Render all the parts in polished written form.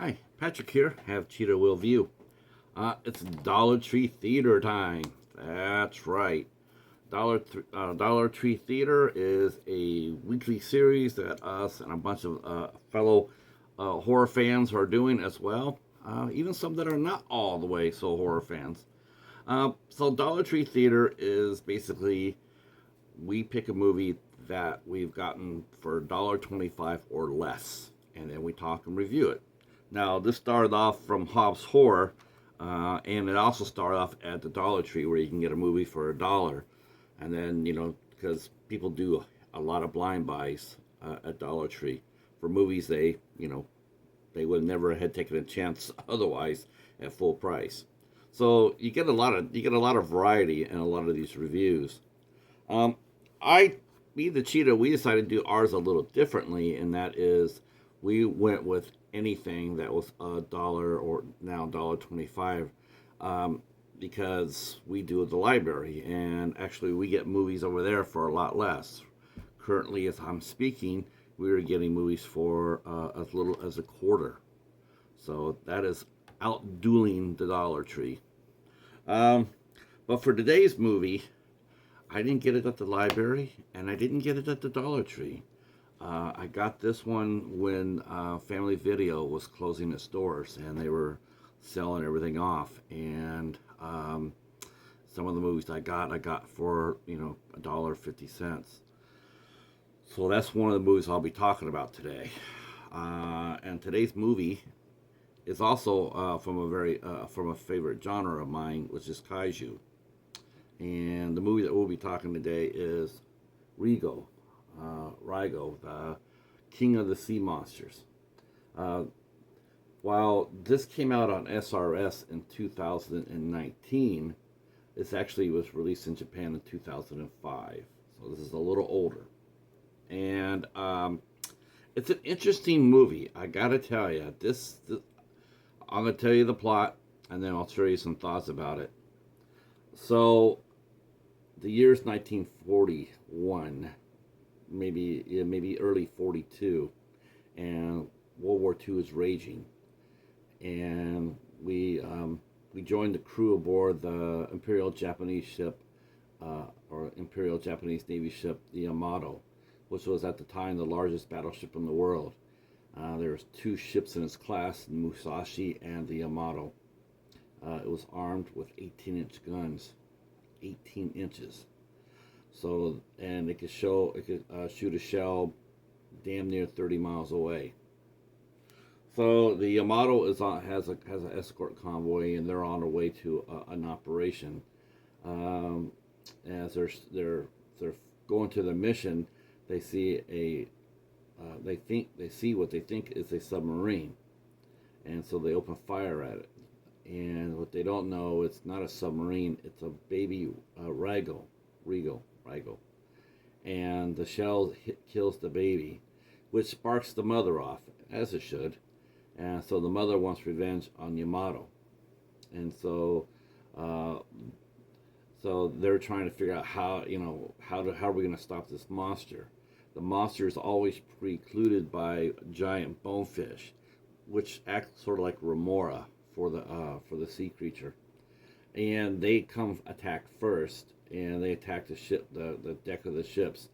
Hi, Patrick here. Have Cheetah will view. It's Dollar Tree Theater time. That's right. Dollar Tree Theater is a weekly series that us and a bunch of fellow horror fans are doing as well. Even some that are not all the way so horror fans. So Dollar Tree Theater is basically we pick a movie that we've gotten for $1.25 or less, and then we talk and review it. Now, this started off from Hobbs Horror, and it also started off at the Dollar Tree where you can get a movie for $1. And then, because people do a lot of blind buys at Dollar Tree for movies they would never have taken a chance otherwise at full price. So you get a lot of variety in a lot of these reviews. Um, I, me, the Cheetah, we decided to do ours a little differently, and that is we went with anything that was $1 or now $1.25, because we do the library, and actually we get movies over there for a lot less. Currently, as I'm speaking, we are getting movies for as little as a quarter. So that is outdueling the Dollar Tree. Um, but for today's movie, I didn't get it at the library, and I didn't get it at the Dollar Tree. I got this one when Family Video was closing its doors, and they were selling everything off. And some of the movies I got for $1.50. So that's one of the movies I'll be talking about today. And today's movie is also from a favorite genre of mine, which is kaiju. And the movie that we'll be talking today is Reigo, the King of the Sea Monsters. Uh, while this came out on SRS in 2019, this actually was released in Japan in 2005. So this is a little older. And it's an interesting movie. I gotta tell you, I'm gonna tell you the plot, and then I'll show you some thoughts about it. So the year's 1941, maybe early 42, and World War II is raging, and we joined the crew aboard the Imperial Japanese ship, or Imperial Japanese Navy ship, the Yamato, which was at the time the largest battleship in the world. There was two ships in its class, the Musashi and the Yamato. It was armed with 18-inch guns, 18 inches. So, and it could shoot a shell damn near 30 miles away. So the Yamato has an escort convoy, and they're on their way to an operation. As they're going to the mission, they see they see what they think is a submarine, and so they open fire at it. And what they don't know, it's not a submarine; it's a baby Reigo, and the shell kills the baby, which sparks the mother off, as it should. And so the mother wants revenge on Yamato, and so they're trying to figure out how are we going to stop this monster. The monster is always precluded by giant bonefish, which act sort of like remora for the sea creature, and they come attack first, and they attack the ship, the deck of the ships,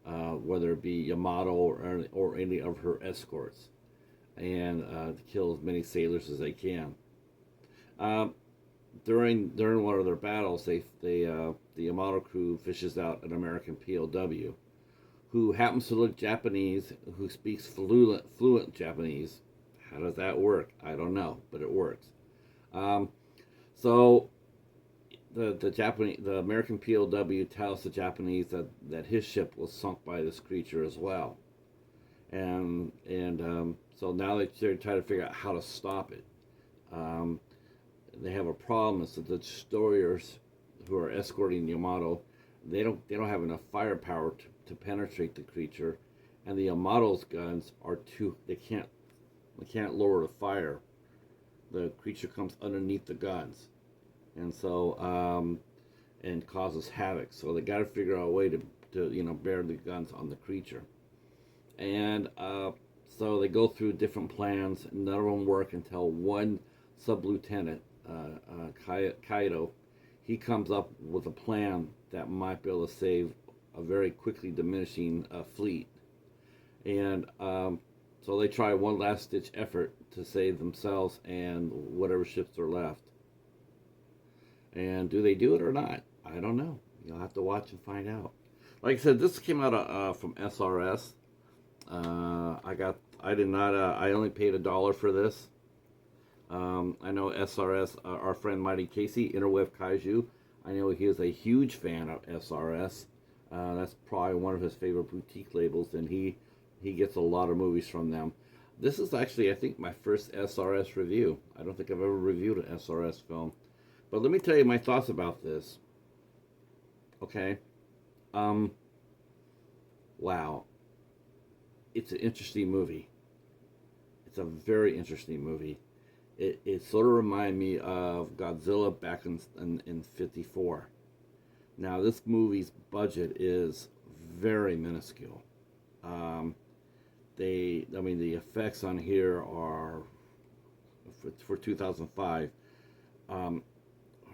whether it be Yamato or any of her escorts, and to kill as many sailors as they can. During one of their battles, the Yamato crew fishes out an American POW who happens to look Japanese, who speaks fluent Japanese. How does that work? I don't know, but it works. So the American POW tells the Japanese that his ship was sunk by this creature as well, and so now they're trying to figure out how to stop it. They have a problem is that the destroyers who are escorting Yamato, they don't have enough firepower to penetrate the creature, and the Yamato's guns are they can't lower the fire. The creature comes underneath the guns, and so and causes havoc. So they got to figure out a way to bear the guns on the creature. And So they go through different plans. None of them work until one sub-lieutenant, Kaido, he comes up with a plan that might be able to save a very quickly diminishing fleet. And so they try one last ditch effort to save themselves and whatever ships are left. And do they do it or not? I don't know. You'll have to watch and find out. Like I said, this came out from SRS. I only paid $1 for this. I know SRS, our friend Mighty Casey, Interweb Kaiju. I know he is a huge fan of SRS. That's probably one of his favorite boutique labels, and he gets a lot of movies from them. This is actually, I think, my first SRS review. I don't think I've ever reviewed an SRS film. But let me tell you my thoughts about this. Okay. Wow. It's an interesting movie. It's a very interesting movie. It sort of reminded me of Godzilla back in 54. Now, this movie's budget is very minuscule. The effects on here are, for 2005, are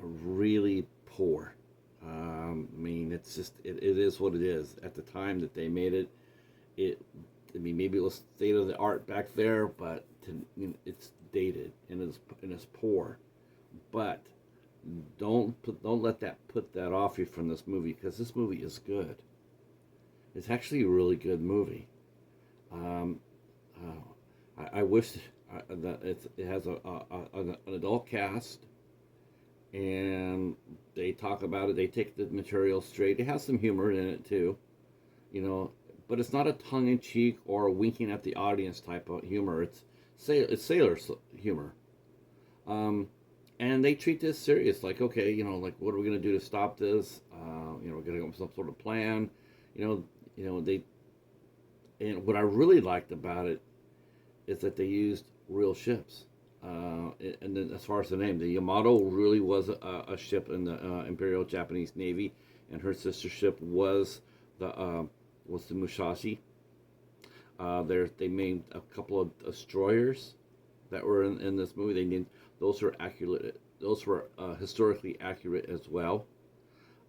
really poor. It's just, it is what it is. At the time that they made it, maybe it was state of the art back there, but it's dated and it's poor. But don't let that put that off you from this movie, because this movie is good. It's actually a really good movie. I wish that it has an adult cast, and they talk about it. They take the material straight. It has some humor in it too, but it's not a tongue-in-cheek or winking at the audience type of humor. It's sailor humor. And they treat this serious, like, okay, like, what are we going to do to stop this? We're going to go with some sort of plan. And what I really liked about it is that they used real ships. And then as far as the name, the Yamato really was a ship in the Imperial Japanese Navy, and her sister ship was the Musashi. They named a couple of destroyers that were in this movie. They named those were accurate. Those were historically accurate as well.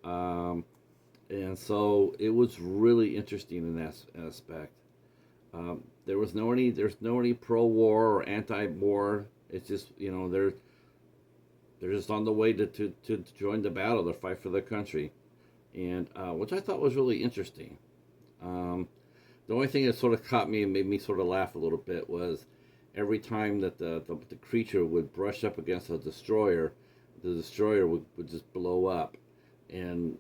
And so it was really interesting in that aspect. There's no any pro-war or anti-war. It's just, they're just on the way to join the battle, to fight for their country, and which I thought was really interesting. The only thing that sort of caught me and made me sort of laugh a little bit was every time that the creature would brush up against a destroyer, the destroyer would just blow up, and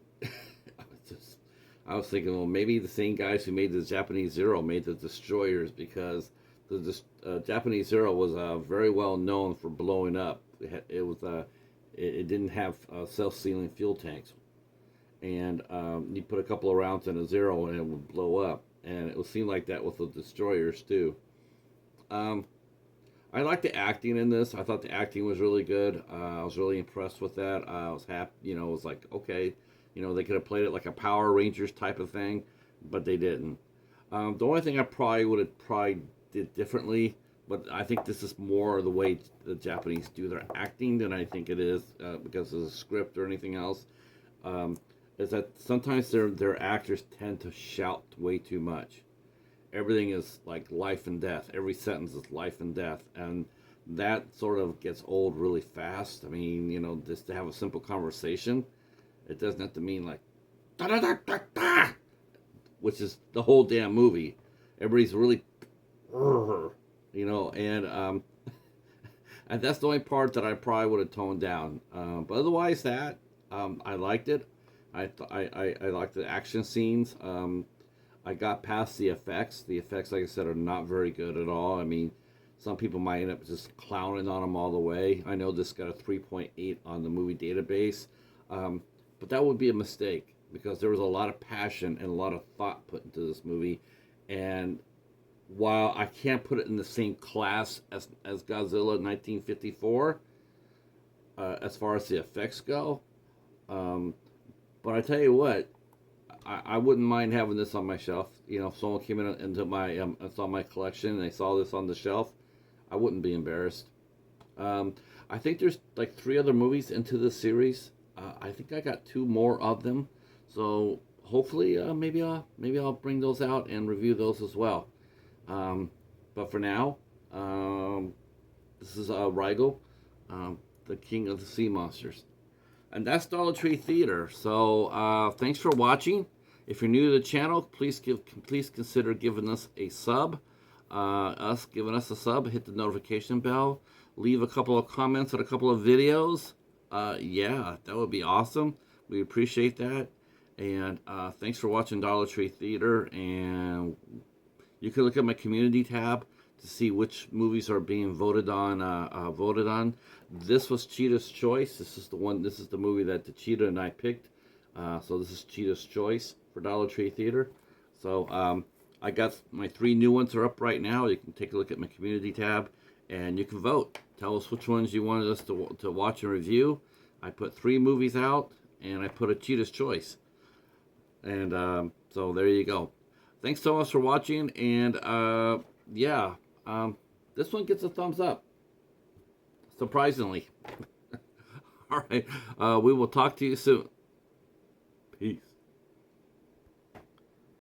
I was thinking, well, maybe the same guys who made the Japanese Zero made the destroyers, because the Japanese Zero was very well known for blowing up. It didn't have self-sealing fuel tanks, and you put a couple of rounds in a Zero and it would blow up, and it would seem like that with the destroyers too. I liked the acting in this. I thought the acting was really good. I was really impressed with that. I was happy. It was like, okay. They could have played it like a Power Rangers type of thing, but they didn't. The only thing I probably would have did differently, but I think this is more the way the Japanese do their acting than I think it is because of the script or anything else, is that sometimes their actors tend to shout way too much. Everything is like life and death. Every sentence is life and death, and that sort of gets old really fast. Just to have a simple conversation, it doesn't have to mean like da da da da da, which is the whole damn movie. Everybody's really, and and that's the only part that I probably would have toned down. But otherwise, I liked it. I liked the action scenes. I got past the effects. The effects, like I said, are not very good at all. Some people might end up just clowning on them all the way. I know this got a 3.8 on the movie database. But that would be a mistake, because there was a lot of passion and a lot of thought put into this movie. And while I can't put it in the same class as Godzilla 1954, as far as the effects go, but I tell you what, I wouldn't mind having this on my shelf. You know, if someone came in into my saw my collection and they saw this on the shelf, I wouldn't be embarrassed. Um, I think there's like three other movies into this series. I think I got two more of them, so hopefully maybe I'll bring those out and review those as well. Um, but for now, um, this is Reigo, the king of the sea monsters. And that's Dollar Tree Theater. So thanks for watching. If you're new to the channel, please consider giving us a sub. Giving us a sub, hit the notification bell, leave a couple of comments on a couple of videos. Yeah, that would be awesome. We appreciate that. And thanks for watching Dollar Tree Theater. And you can look at my community tab to see which movies are being voted on. This was Cheetah's choice. This is the one. This is the movie that the Cheetah and I picked. So this is Cheetah's choice for Dollar Tree Theater. So I got my three new ones are up right now. You can take a look at my community tab, and you can vote. Tell us which ones you wanted us to watch and review. I put three movies out, and I put a Cheetah's choice. And so there you go. Thanks so much for watching, and yeah, this one gets a thumbs up, surprisingly. All right, we will talk to you soon. Peace.